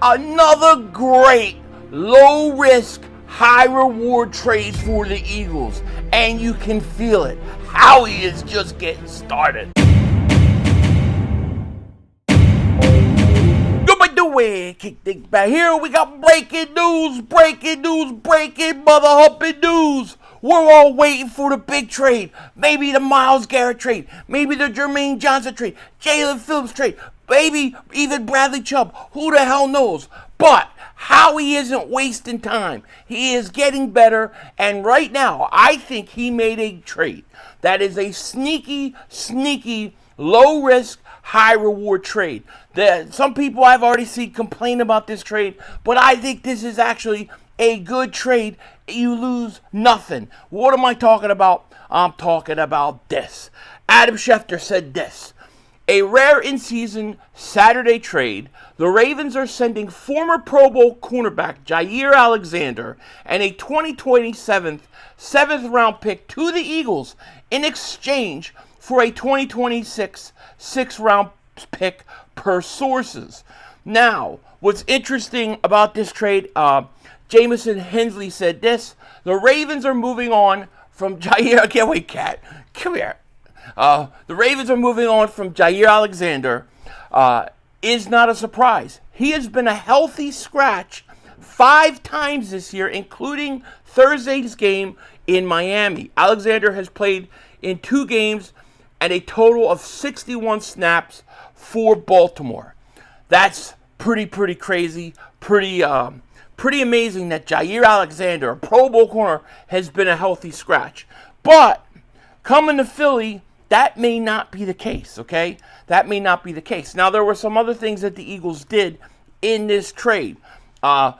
Another great low risk, high reward trade for the Eagles. And you can feel it. Howie is just getting started. Kick Dingbat here. We got breaking news, mother humping news. We're all waiting for the big trade. Maybe the Myles Garrett trade. Maybe the Jermaine Johnson trade. Jalen Phillips trade. Maybe even Bradley Chubb. Who the hell knows? But Howie isn't wasting time. He is getting better. And right now, I think he made a trade that is a sneaky, low risk, high reward trade. Some people I've already seen complain about this trade, but I think this is actually a good trade. You lose nothing. What am I talking about? I'm talking about this. Adam Schefter said this. A rare in-season Saturday trade. The Ravens are sending former Pro Bowl cornerback Jair Alexander and a 2027 7th-round pick to the Eagles in exchange for a 2026 6th-round pick per sources. Now, what's interesting about this trade, Jamison Hensley said this. The Ravens are moving on from Jair. I can't wait, Cat. Come here. The Ravens are moving on from Jair Alexander. Is not a surprise. He has been a healthy scratch 5 times this year, including Thursday's game in Miami. Alexander has played in 2 games and a total of 61 snaps for Baltimore. That's pretty crazy, pretty amazing that Jair Alexander, a Pro Bowl corner, has been a healthy scratch. But coming to Philly, that may not be the case, okay? That may not be the case. Now, there were some other things that the Eagles did in this trade. The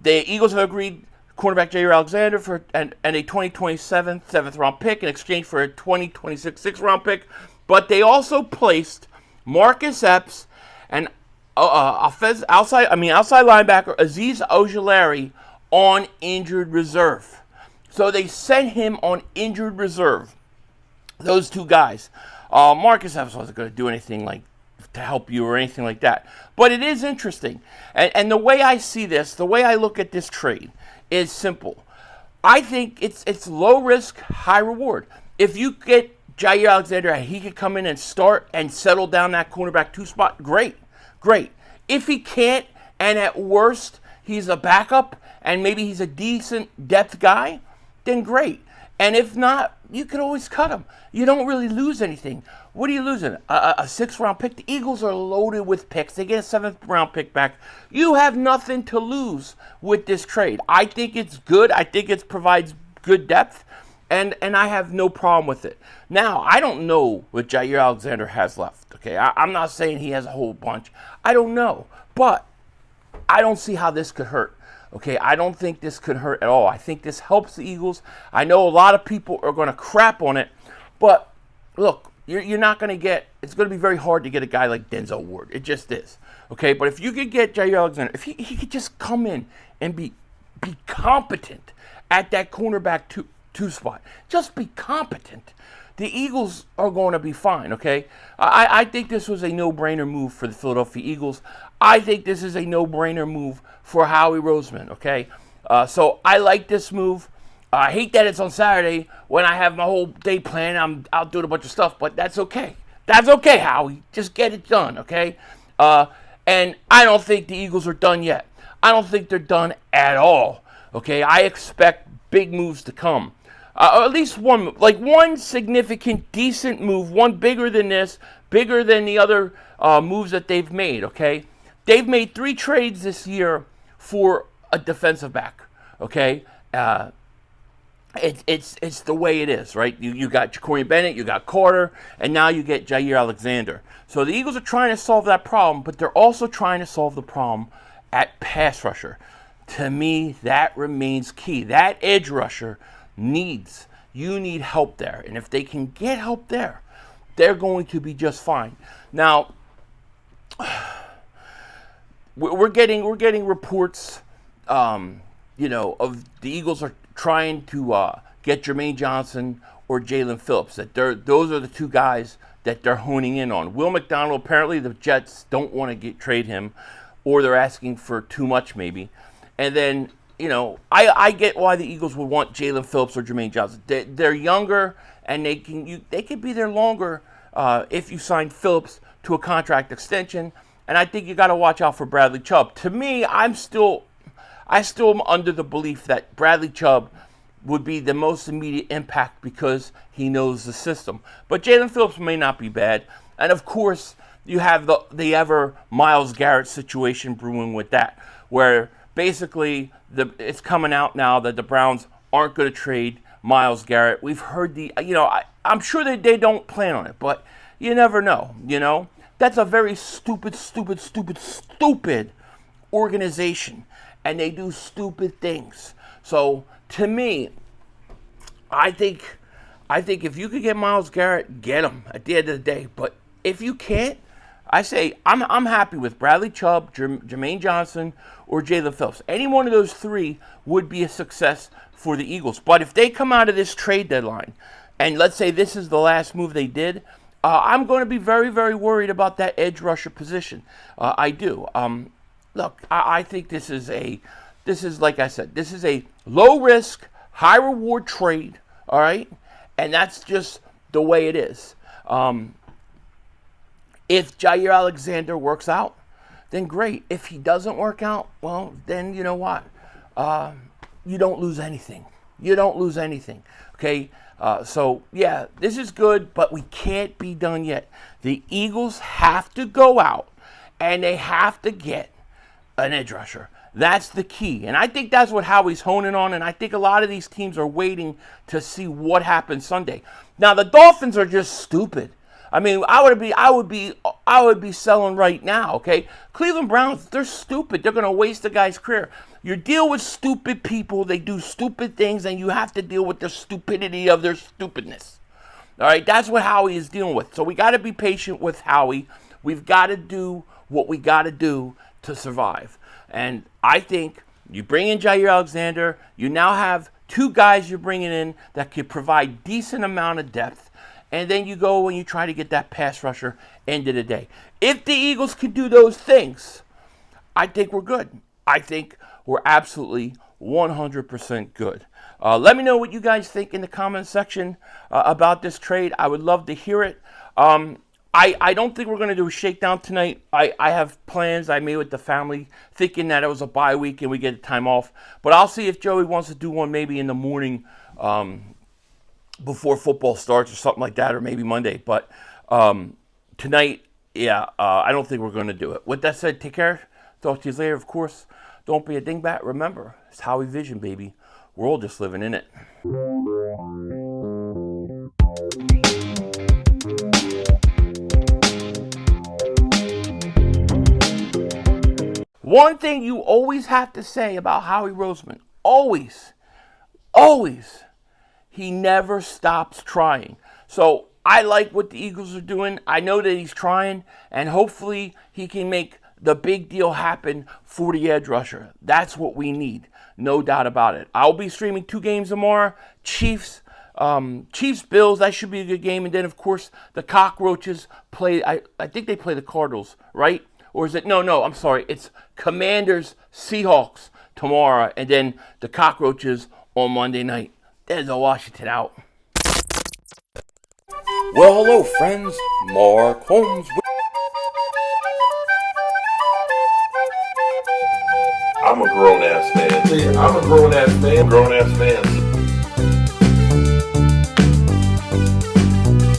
Eagles have agreed cornerback Jair Alexander for and a 2027 7th-round pick in exchange for a 2026 6th-round pick. But they also placed Marcus Epps and outside linebacker Azeez Ojulari on injured reserve. So they sent him on injured reserve. Those 2 guys. Marcus Epps wasn't going to do anything like to help you or anything like that. But it is interesting. And the way I see this, the way I look at this trade is simple. I think it's low risk, high reward. If you get Jair Alexander and he could come in and start and settle down that cornerback 2 spot, great. If he can't, and at worst he's a backup and maybe he's a decent depth guy, then great. And if not, you could always cut him. You don't really lose anything. What are you losing? A 6th-round pick? The Eagles are loaded with picks. They get a 7th-round pick back. You have nothing to lose with this trade. I think it's good. I think it provides good depth, and I have no problem with it. Now, I don't know what Jair Alexander has left. Okay, I'm not saying he has a whole bunch. I don't know, but I don't see how this could hurt. Okay, I don't think this could hurt at all. I think this helps the Eagles. I know a lot of people are going to crap on it, but look, you're not going to get, it's going to be very hard to get a guy like Denzel Ward. It just is. Okay, but if you could get Jair Alexander, if he could just come in and be competent at that cornerback two spot, just be competent, the Eagles are going to be fine, okay? I think this was a no-brainer move for the Philadelphia Eagles. I think this is a no-brainer move for Howie Roseman, okay? So I like this move. I hate that it's on Saturday when I have my whole day planned. I'm out doing a bunch of stuff, but that's okay. That's okay, Howie. Just get it done, okay? And I don't think the Eagles are done yet. I don't think they're done at all, okay? I expect big moves to come. Or at least one significant, decent move, one bigger than this, bigger than the other moves that they've made, okay? They've made 3 trades this year for a defensive back, okay? It's the way it is, right? You got Jacory Bennett, you got Carter, and now you get Jair Alexander. So the Eagles are trying to solve that problem, but they're also trying to solve the problem at pass rusher. To me, that remains key. That edge rusher you need help there. And if they can get help there, they're going to be just fine. Now, we're getting reports, of the Eagles are trying to get Jermaine Johnson or Jalen Phillips. Those are the 2 guys that they're honing in on. Will McDonald, apparently the Jets don't want to trade him. or they're asking for too much maybe. And then, I get why the Eagles would want Jalen Phillips or Jermaine Johnson. They're younger, and they can be there longer if you sign Phillips to a contract extension. And I think you got to watch out for Bradley Chubb. To me, I still am under the belief that Bradley Chubb would be the most immediate impact because he knows the system. But Jalen Phillips may not be bad. And of course, you have the ever Myles Garrett situation brewing with that, where basically it's coming out now that the Browns aren't going to trade Myles Garrett. We've heard I'm sure they don't plan on it, but you never know, That's a very stupid organization, and they do stupid things. So to me, I think if you could get Myles Garrett, get him at the end of the day. But if you can't, I say I'm happy with Bradley Chubb, Jermaine Johnson, or Jalen Phillips. Any one of those three would be a success for the Eagles. But if they come out of this trade deadline, and let's say this is the last move they did, I'm going to be very, very worried about that edge rusher position. I do. Look, I think this is like I said, this is a low risk, high reward trade. All right, and that's just the way it is. If Jair Alexander works out, then great. If he doesn't work out, well, then you know what? You don't lose anything. Okay. So, yeah, this is good, but we can't be done yet. The Eagles have to go out, and they have to get an edge rusher. That's the key. And I think that's what Howie's honing on, and I think a lot of these teams are waiting to see what happens Sunday. Now, the Dolphins are just stupid. I mean, I would be selling right now, okay? Cleveland Browns, they're stupid. They're going to waste the guy's career. You deal with stupid people. They do stupid things, and you have to deal with the stupidity of their stupidness. All right? That's what Howie is dealing with. So we got to be patient with Howie. We've got to do what we got to do to survive. And I think you bring in Jair Alexander. You now have two guys you're bringing in that could provide decent amount of depth. And then you go and you try to get that pass rusher end of the day. If the Eagles can do those things, I think we're good. I think we're absolutely 100% good. Let me know what you guys think in the comment section about this trade. I would love to hear it. I don't think we're going to do a shakedown tonight. I have plans I made with the family, thinking that it was a bye week and we get time off. But I'll see if Joey wants to do one maybe in the morning before football starts or something like that, or maybe Monday. But tonight, I don't think we're going to do it. With that said, take care. Talk to you later, of course. Don't be a dingbat. Remember, it's Howie Vision, baby. We're all just living in it. One thing you always have to say about Howie Roseman, always, he never stops trying. So I like what the Eagles are doing. I know that he's trying, and hopefully he can make the big deal happen for the edge rusher. That's what we need, no doubt about it. I'll be streaming 2 games tomorrow. Chiefs, Bills, that should be a good game. And then, of course, the Cockroaches play, I think they play the Cardinals, right? Or is it, no, I'm sorry. It's Commanders, Seahawks tomorrow, and then the Cockroaches on Monday night. There's a Washington out. Well, hello, friends. Mark Holmes. I'm a grown-ass man. See, I'm a grown-ass man. Grown-ass man.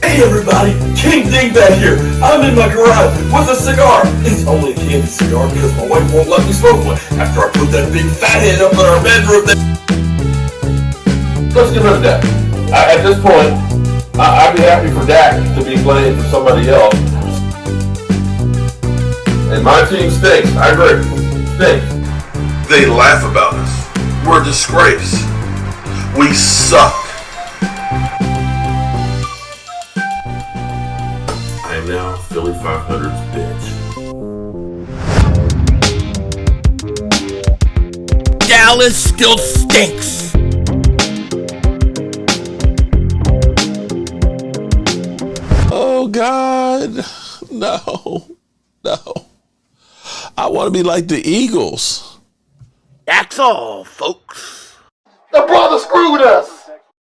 Hey, everybody. King Dingbat here. I'm in my garage with a cigar. It's only a candy cigar because my wife won't let me smoke one after I put that big fat head up in our bedroom. Let's get rid of Dak. At this point, I'd be happy for Dak to be playing for somebody else. And my team stinks. I agree. Stinks. They laugh about us. We're a disgrace. We suck. I am now Philly 500's bitch. Dallas still stinks. Oh, God. No. I want to be like the Eagles. That's all, folks. The brother screwed us.